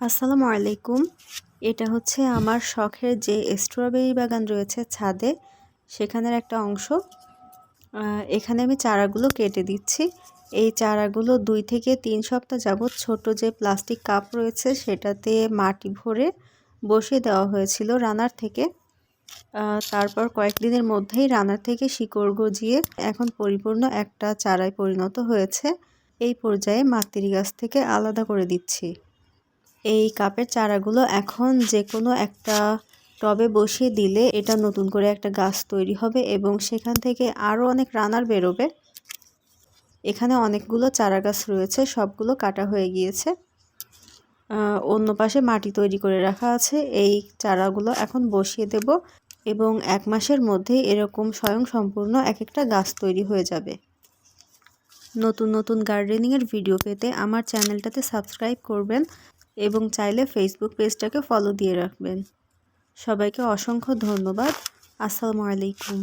আসসালামু আলাইকুম। এটা হচ্ছে আমার শখের যে স্ট্রবেরি বাগান রয়েছে ছাদে, সেখানের একটা অংশ। এখানে আমি চারাগুলো কেটে দিচ্ছি। এই চারাগুলো 2 থেকে 3 সপ্তাহ যাবৎ ছোট যে প্লাস্টিক কাপ রয়েছে সেটাতে মাটি ভরে বসিয়ে দেওয়া হয়েছিল রানার থেকে। তারপর কয়েকদিনের মধ্যেই রানার থেকে শিকড় গজিয়ে এখন পরিপূর্ণ একটা চারায় পরিণত হয়েছে। এই পর্যায়ে মাতৃ গাছ থেকে আলাদা করে দিচ্ছি। এই কাপের চারাগুলো এখন যে কোনো একটা টবে বসিয়ে দিলে এটা নতুন করে একটা গাছ তৈরি হবে এবং সেখান থেকে আরও অনেক রানার বেরোবে। এখানে অনেকগুলো চারা গাছ রয়েছে, সবগুলো কাটা হয়ে গিয়েছে। অন্য পাশে মাটি তৈরি করে রাখা আছে। এই চারাগুলো এখন বসিয়ে দেব এবং 1 মাসের মধ্যেই এরকম স্বয়ংসম্পূর্ণ এক একটা গাছ তৈরি হয়ে যাবে। নতুন নতুন গার্ডেনিংয়ের ভিডিও পেতে আমার চ্যানেলটাতে সাবস্ক্রাইব করবেন এবং চাইলে ফেসবুক পেজটাকে ফলো দিয়ে রাখবেন। সবাইকে অসংখ্য ধন্যবাদ। আসসালামু আলাইকুম।